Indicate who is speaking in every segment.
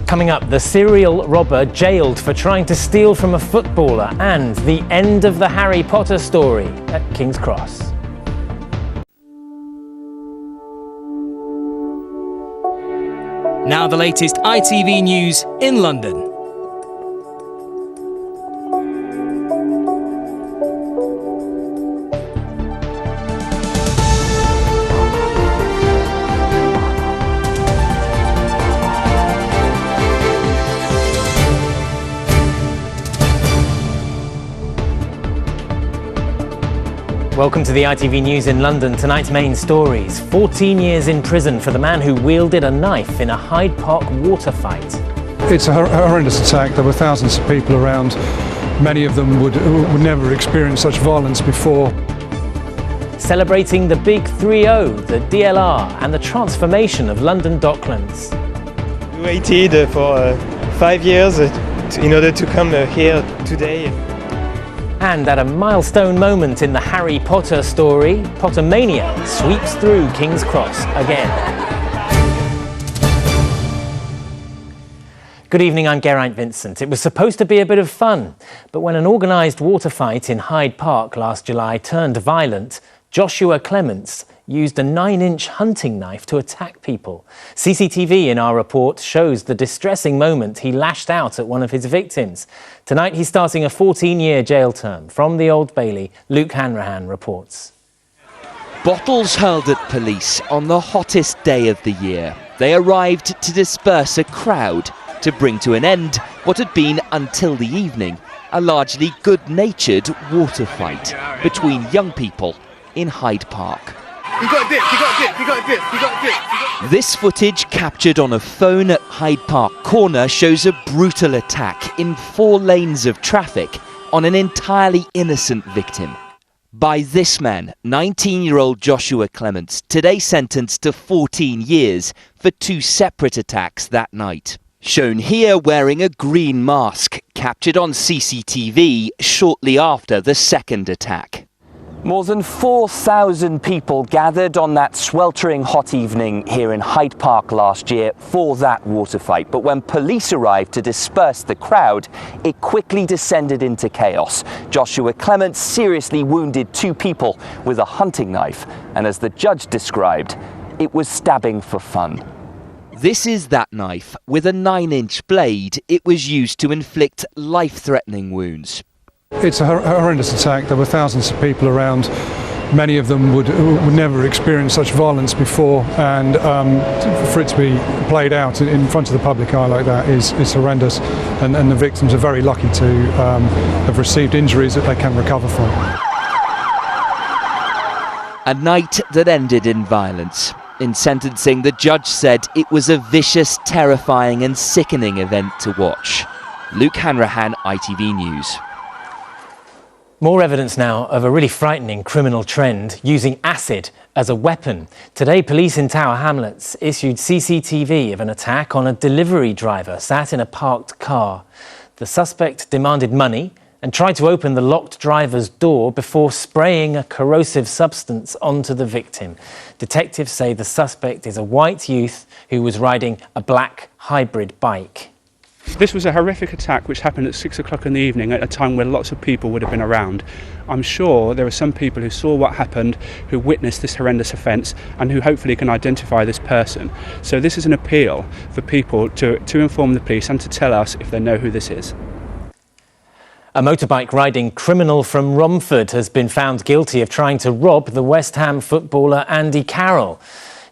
Speaker 1: Coming up, the serial robber jailed for trying to steal from a footballer and the end of the Harry Potter story at King's Cross.
Speaker 2: Now the latest ITV news in London.
Speaker 1: Welcome to the ITV News in London. Tonight's main stories. 14 years in prison for the man who wielded a knife in a Hyde Park water fight.
Speaker 3: It's a horrendous attack. There were thousands of people around. Many of them would never experience such violence before.
Speaker 1: Celebrating the big 3-0, the DLR and the transformation of London Docklands.
Speaker 4: We waited for 5 years in order to come here today.
Speaker 1: And at a milestone moment in the Harry Potter story, Pottermania sweeps through King's Cross again. Good evening, I'm Geraint Vincent. It was supposed to be a bit of fun, but when an organised water fight in Hyde Park last July turned violent, Joshua Clements used a 9-inch hunting knife to attack people. CCTV in our report shows the distressing moment he lashed out at one of his victims. Tonight he's starting a 14-year jail term. From the Old Bailey, Luke Hanrahan reports.
Speaker 5: Bottles hurled at police on the hottest day of the year. They arrived to disperse a crowd, to bring to an end what had been, until the evening, a largely good-natured water fight between young people in Hyde Park.
Speaker 6: You got a dip, you got a dip, you got a dip, you got a dip.
Speaker 5: This footage captured on a phone at Hyde Park Corner shows a brutal attack in 4 lanes of traffic on an entirely innocent victim. By this man, 19-year-old Joshua Clements, today sentenced to 14 years for 2 separate attacks that night. Shown here wearing a green mask, captured on CCTV shortly after the second attack. More than 4,000 people gathered on that sweltering hot evening here in Hyde Park last year for that water fight. But when police arrived to disperse the crowd, it quickly descended into chaos. Joshua Clements seriously wounded 2 people with a hunting knife. And as the judge described, it was stabbing for fun. This is that knife. With a 9-inch blade, it was used to inflict life-threatening wounds.
Speaker 3: It's a horrendous attack. There were thousands of people around. Many of them would never experience such violence before, and for it to be played out in front of the public eye like that is horrendous, and the victims are very lucky to have received injuries that they can recover from.
Speaker 5: A night that ended in violence. In sentencing, the judge said it was a vicious, terrifying and sickening event to watch. Luke Hanrahan, ITV News.
Speaker 1: More evidence now of a really frightening criminal trend using acid as a weapon. Today, police in Tower Hamlets issued CCTV of an attack on a delivery driver sat in a parked car. The suspect demanded money and tried to open the locked driver's door before spraying a corrosive substance onto the victim. Detectives say the suspect is a white youth who was riding a black hybrid bike.
Speaker 7: This was a horrific attack which happened at 6 o'clock in the evening at a time where lots of people would have been around. I'm sure there are some people who saw what happened, who witnessed this horrendous offence and who hopefully can identify this person. So this is an appeal for people to inform the police and to tell us if they know who this is.
Speaker 1: A motorbike riding criminal from Romford has been found guilty of trying to rob the West Ham footballer Andy Carroll.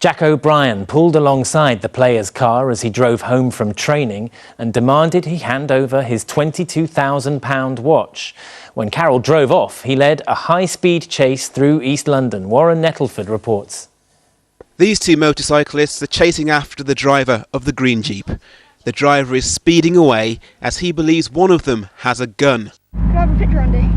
Speaker 1: Jack O'Brien pulled alongside the player's car as he drove home from training and demanded he hand over his £22,000 watch. When Carroll drove off, he led a high-speed chase through East London. Warren Nettleford reports.
Speaker 8: These 2 motorcyclists are chasing after the driver of the green Jeep. The driver is speeding away as he believes one of them has a gun.
Speaker 9: Can I have a picture, Andy?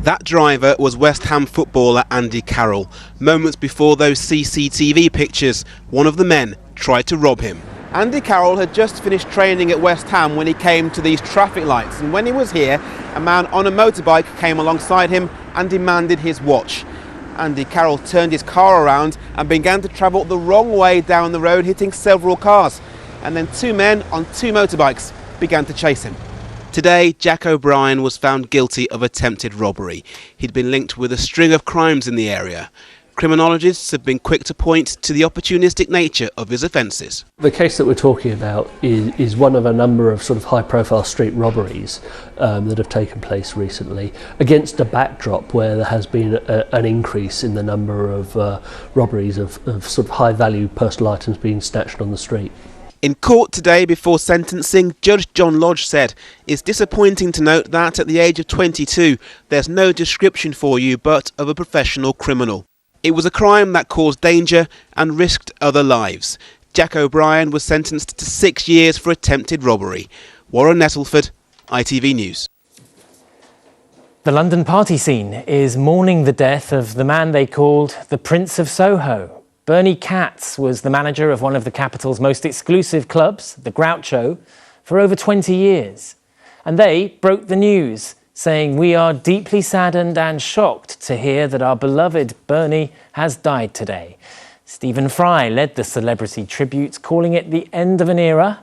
Speaker 8: That driver was West Ham footballer Andy Carroll. Moments before those CCTV pictures, one of the men tried to rob him. Andy Carroll had just finished training at West Ham when he came to these traffic lights, and when he was here, a man on a motorbike came alongside him and demanded his watch. Andy Carroll turned his car around and began to travel the wrong way down the road, hitting several cars. and then two men on two motorbikes began to chase him. Today, Jack O'Brien was found guilty of attempted robbery. He'd been linked with a string of crimes in the area. Criminologists have been quick to point to the opportunistic nature of his offences.
Speaker 9: The case that we're talking about is one of a number of sort of high-profile street robberies that have taken place recently, against a backdrop where there has been an increase in the number of robberies of sort of high-value personal items being snatched on the street.
Speaker 8: In court today before sentencing, Judge John Lodge said, "It's disappointing to note that at the age of 22, there's no description for you but of a professional criminal. It was a crime that caused danger and risked other lives." Jack O'Brien was sentenced to 6 years for attempted robbery. Warren Nettleford, ITV News.
Speaker 1: The London party scene is mourning the death of the man they called the Prince of Soho. Bernie Katz was the manager of one of the capital's most exclusive clubs, the Groucho, for over 20 years. And they broke the news, saying, "We are deeply saddened and shocked to hear that our beloved Bernie has died today." Stephen Fry led the celebrity tribute, calling it the end of an era.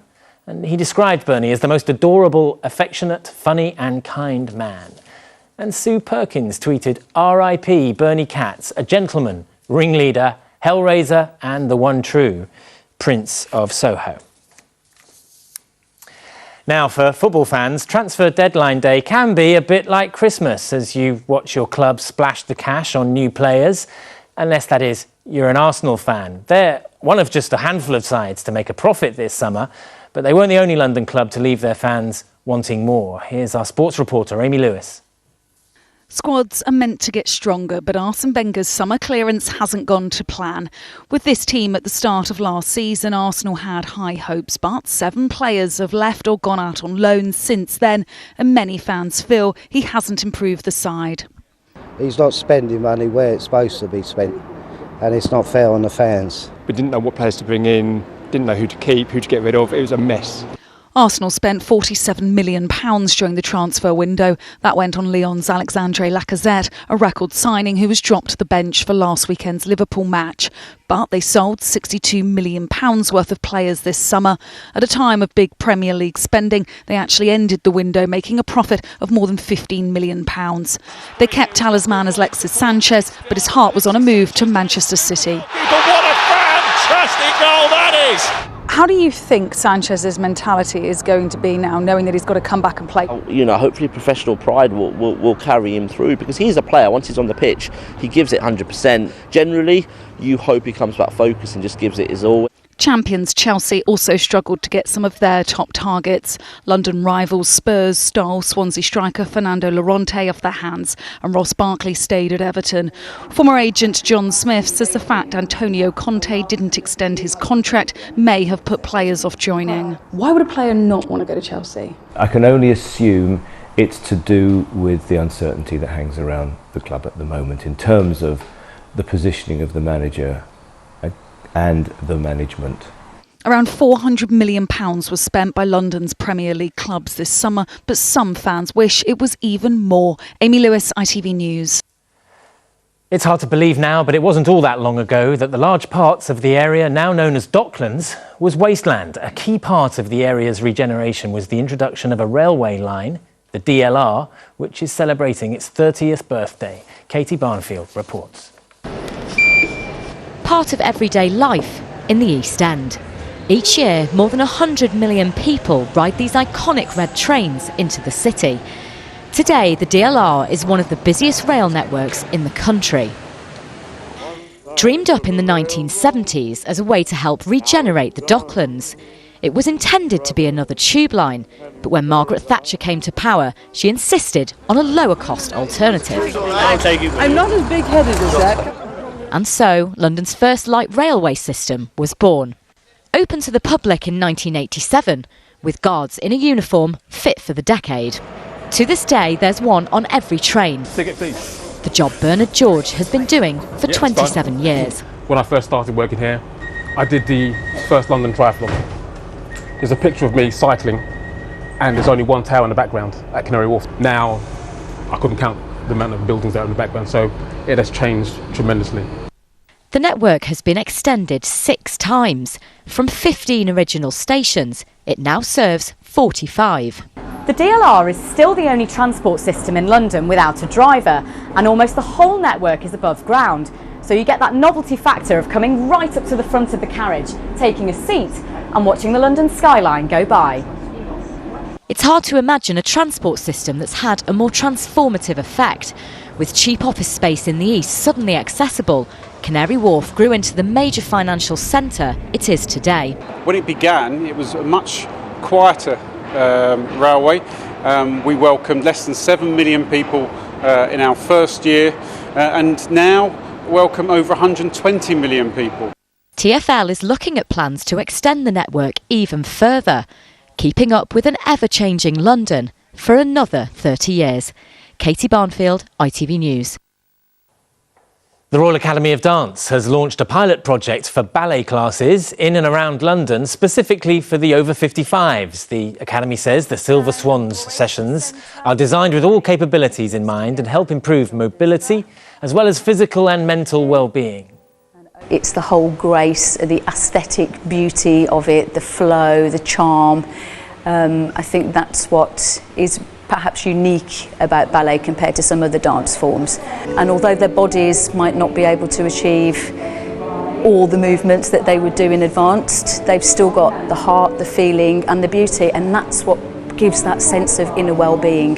Speaker 1: And he described Bernie as the most adorable, affectionate, funny and kind man. And Sue Perkins tweeted, "R.I.P. Bernie Katz, a gentleman, ringleader, hellraiser and the one true Prince of Soho." Now, for football fans, transfer deadline day can be a bit like Christmas as you watch your club splash the cash on new players, unless, that is, you're an Arsenal fan. They're one of just a handful of sides to make a profit this summer, but they weren't the only London club to leave their fans wanting more. Here's our sports reporter, Amy Lewis.
Speaker 10: Squads are meant to get stronger, but Arsene Wenger's summer clearance hasn't gone to plan. With this team at the start of last season, Arsenal had high hopes, but 7 players have left or gone out on loan since then, and many fans feel he hasn't improved the side.
Speaker 11: He's not spending money where it's supposed to be spent, and it's not fair on the fans.
Speaker 12: We didn't know what players to bring in, didn't know who to keep, who to get rid of. It was a mess.
Speaker 10: Arsenal spent £47 million during the transfer window. That went on Lyon's Alexandre Lacazette, a record signing who was dropped to the bench for last weekend's Liverpool match. But they sold £62 million worth of players this summer. At a time of big Premier League spending, they actually ended the window making a profit of more than £15 million. They kept talisman Alexis Sanchez, but his heart was on a move to Manchester City.
Speaker 13: But what a fantastic goal that is!
Speaker 10: How do you think Sanchez's mentality is going to be now, knowing that he's got to come back and play?
Speaker 14: You know, hopefully professional pride will carry him through, because he's a player. Once he's on the pitch, he gives it 100%. Generally, you hope he comes back focused and just gives it his all.
Speaker 10: Champions Chelsea also struggled to get some of their top targets. London rivals Spurs stole Swansea striker Fernando Llorente off their hands, and Ross Barkley stayed at Everton. Former agent John Smith says the fact Antonio Conte didn't extend his contract may have put players off joining. Why would a player not want to go to Chelsea?
Speaker 15: I can only assume it's to do with the uncertainty that hangs around the club at the moment in terms of the positioning of the manager and the management.
Speaker 10: Around £400 million was spent by London's Premier League clubs this summer, but some fans wish it was even more. Amy Lewis, ITV News.
Speaker 1: It's hard to believe now, but it wasn't all that long ago that the large parts of the area now known as Docklands was wasteland. A key part of the area's regeneration was the introduction of a railway line, the DLR, which is celebrating its 30th birthday. Katie Barnfield reports.
Speaker 16: Part of everyday life in the East End. Each year, more than 100 million people ride these iconic red trains into the city. Today, the DLR is one of the busiest rail networks in the country. Dreamed up in the 1970s as a way to help regenerate the Docklands, it was intended to be another tube line, but when Margaret Thatcher came to power, she insisted on a lower-cost alternative.
Speaker 17: I'm not as big-headed as that.
Speaker 16: And so, London's first light railway system was born. Open to the public in 1987, with guards in a uniform fit for the decade. To this day, there's one on every train.
Speaker 12: Ticket, please.
Speaker 16: The job Bernard George has been doing for 27 years.
Speaker 12: When I first started working here, I did the first London Triathlon. There's a picture of me cycling, and there's only one tower in the background at Canary Wharf. Now, I couldn't count the amount of buildings that are in the background, so it has changed tremendously.
Speaker 16: The network has been extended 6 times. From 15 original stations, it now serves 45.
Speaker 18: The DLR is still the only transport system in London without a driver, and almost the whole network is above ground. So you get that novelty factor of coming right up to the front of the carriage, taking a seat and watching the London skyline go by.
Speaker 16: It's hard to imagine a transport system that's had a more transformative effect. With cheap office space in the east suddenly accessible, Canary Wharf grew into the major financial centre it is today.
Speaker 19: When it began, it was a much quieter railway. We welcomed less than 7 million people in our first year, and now welcome over 120 million people.
Speaker 16: TfL is looking at plans to extend the network even further, keeping up with an ever-changing London for another 30 years. Katie Barnfield, ITV News.
Speaker 1: The Royal Academy of Dance has launched a pilot project for ballet classes in and around London, specifically for the over 55s. The Academy says the Silver Swans sessions are designed with all capabilities in mind and help improve mobility as well as physical and mental well-being.
Speaker 20: It's the whole grace, the aesthetic beauty of it, the flow, the charm. I think that's what is perhaps unique about ballet compared to some other dance forms. And although their bodies might not be able to achieve all the movements that they would do in advanced, they've still got the heart, the feeling and the beauty, and that's what gives that sense of inner well-being.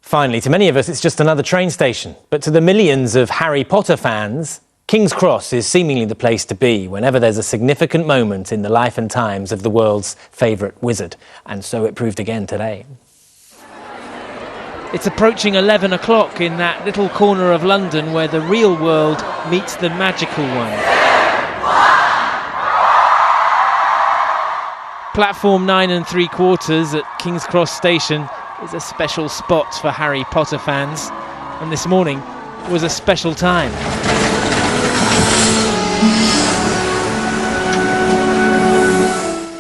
Speaker 1: Finally, to many of us, it's just another train station. But to the millions of Harry Potter fans, King's Cross is seemingly the place to be whenever there's a significant moment in the life and times of the world's favourite wizard. And so it proved again today.
Speaker 2: It's approaching 11 o'clock in that little corner of London where the real world meets the magical one. Platform 9 3/4 at King's Cross Station is a special spot for Harry Potter fans, and this morning was a special time.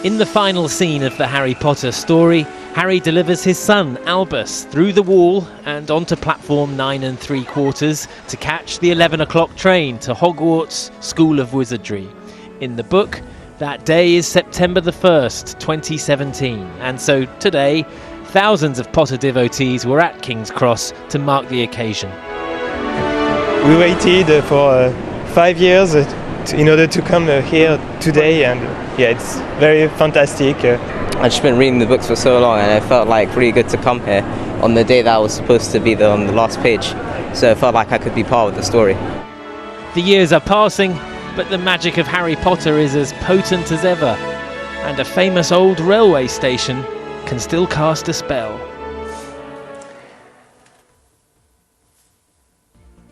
Speaker 2: In the final scene of the Harry Potter story, Harry delivers his son Albus through the wall and onto platform 9 3/4 to catch the 11 o'clock train to Hogwarts School of Wizardry. In the book, that day is September the 1st, 2017, and so today, thousands of Potter devotees were at King's Cross to mark the occasion.
Speaker 4: We waited for 5 years in order to come here today, and yeah, it's very fantastic.
Speaker 21: I've just been reading the books for so long, and it felt like really good to come here on the day that I was supposed to be on the last page, so it felt like I could be part of the story.
Speaker 2: The years are passing, but the magic of Harry Potter is as potent as ever, and a famous old railway station can still cast a spell.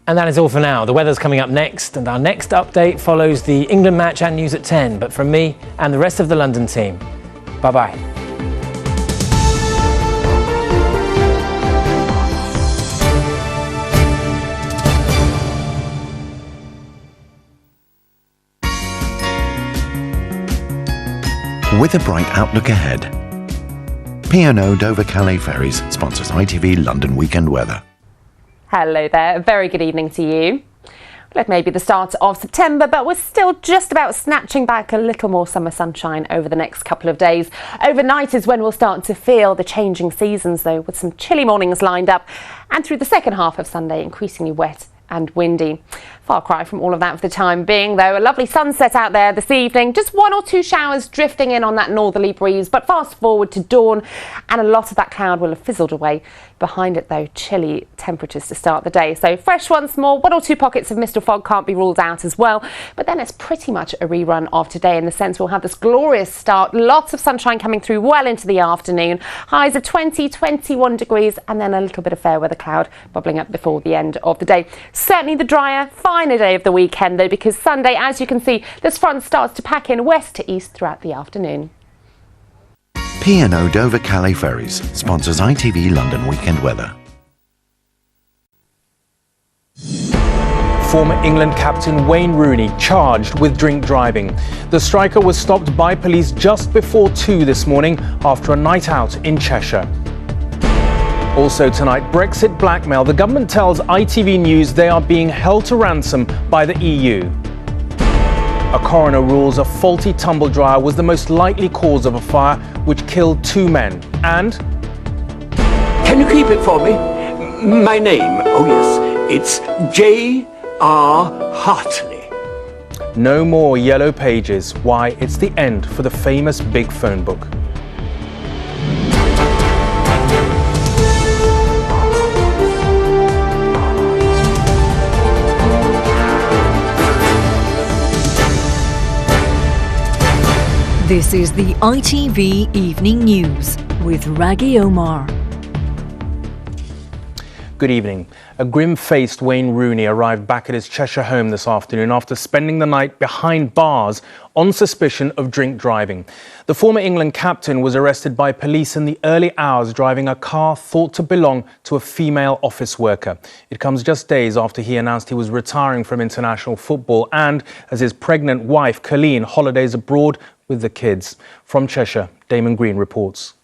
Speaker 1: And that is all for now. The weather's coming up next, and our next update follows the England match and news at 10. But from me and the rest of the London team, bye-bye.
Speaker 22: With a bright outlook ahead, P&O Dover Calais Ferries sponsors ITV London Weekend Weather.
Speaker 23: Hello there, a very good evening to you. Well, it may be the start of September, but we're still just about snatching back a little more summer sunshine over the next couple of days. Overnight is when we'll start to feel the changing seasons, though, with some chilly mornings lined up, and through the second half of Sunday, increasingly wet and windy. Far cry from all of that for the time being, though. A lovely sunset out there this evening. Just 1 or 2 showers drifting in on that northerly breeze, but fast forward to dawn and a lot of that cloud will have fizzled away. Behind it, though, chilly temperatures to start the day. So fresh once more. 1 or 2 pockets of mist or fog can't be ruled out as well. But then it's pretty much a rerun of today in the sense we'll have this glorious start. Lots of sunshine coming through well into the afternoon. Highs of 20, 21 degrees and then a little bit of fair weather cloud bubbling up before the end of the day. Certainly the drier, finer day of the weekend, though, because Sunday, as you can see, this front starts to pack in west to east throughout the afternoon.
Speaker 22: P&O Dover Calais Ferries sponsors ITV London Weekend Weather.
Speaker 24: Former England captain Wayne Rooney charged with drink driving. The striker was stopped by police just before 2 this morning after a night out in Cheshire. Also tonight, Brexit blackmail. The government tells ITV News they are being held to ransom by the EU. A coroner rules a faulty tumble dryer was the most likely cause of a fire which killed 2 men. And
Speaker 3: can you keep it for me? My name, oh yes, it's J.R. Hartley.
Speaker 24: no more yellow pages. Why, it's the end for the famous big phone book.
Speaker 5: This is the ITV Evening News with Raggy Omar.
Speaker 24: Good evening. A grim-faced Wayne Rooney arrived back at his Cheshire home this afternoon after spending the night behind bars on suspicion of drink driving. The former England captain was arrested by police in the early hours driving a car thought to belong to a female office worker. It comes just days after he announced he was retiring from international football and as his pregnant wife, Colleen, holidays abroad with the kids. From Cheshire, Damon Green reports.